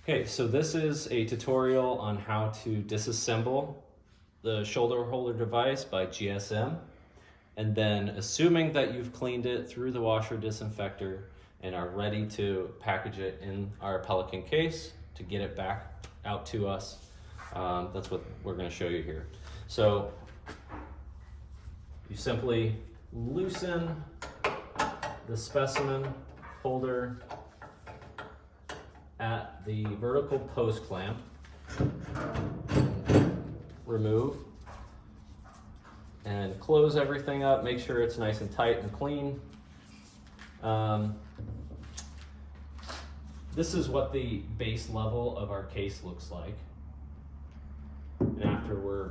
Okay, so this is a tutorial on how to disassemble the shoulder holder device by GSM. And then assuming that you've cleaned it through the washer disinfector and are ready to package it in our Pelican case to get it back out to us, that's what we're going to show you here. So you simply loosen the specimen holder at the vertical post clamp, remove, and close everything up. Make sure it's nice and tight and clean. This is what the base level of our case looks like. And after we're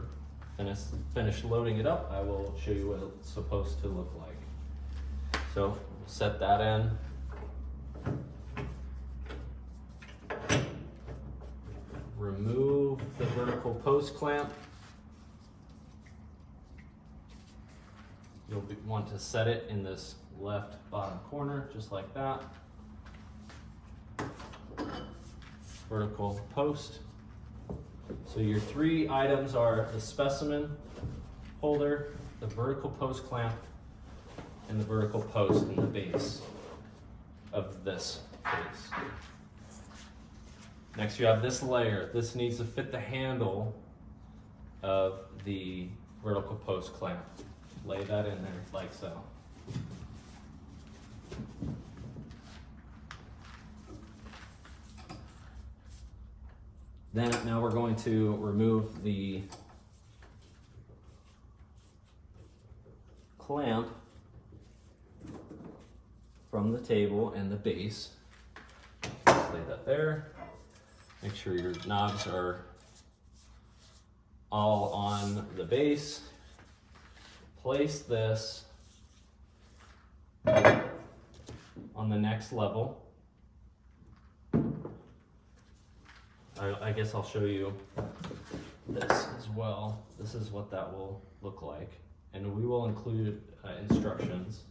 finished loading it up, I will show you what it's supposed to look like. So set that in. Remove the vertical post clamp. You'll want to set it in this left bottom corner, just like that. Vertical post. So your three items are the specimen holder, the vertical post clamp, and the vertical post in the base of this case. Next you have this layer. This needs to fit the handle of the vertical post clamp. Lay that in there like so. Then now we're going to remove the clamp from the table and the base. Just lay that there. Make sure your knobs are all on the base. Place this on the next level. I guess I'll show you this as well. This is what that will look like. And we will include instructions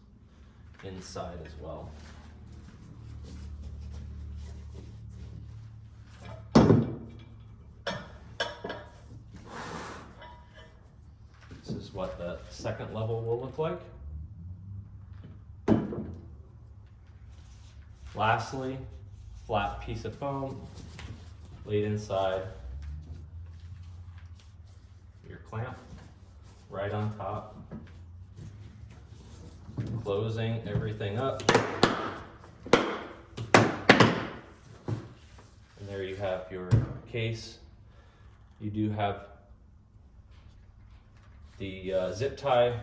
inside as well. This is what the second level will look like. Lastly, flat piece of foam laid inside your clamp, right on top, closing everything up. And there you have your case. You do have the zip tie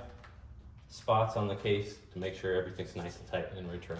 spots on the case to make sure everything's nice and tight in return.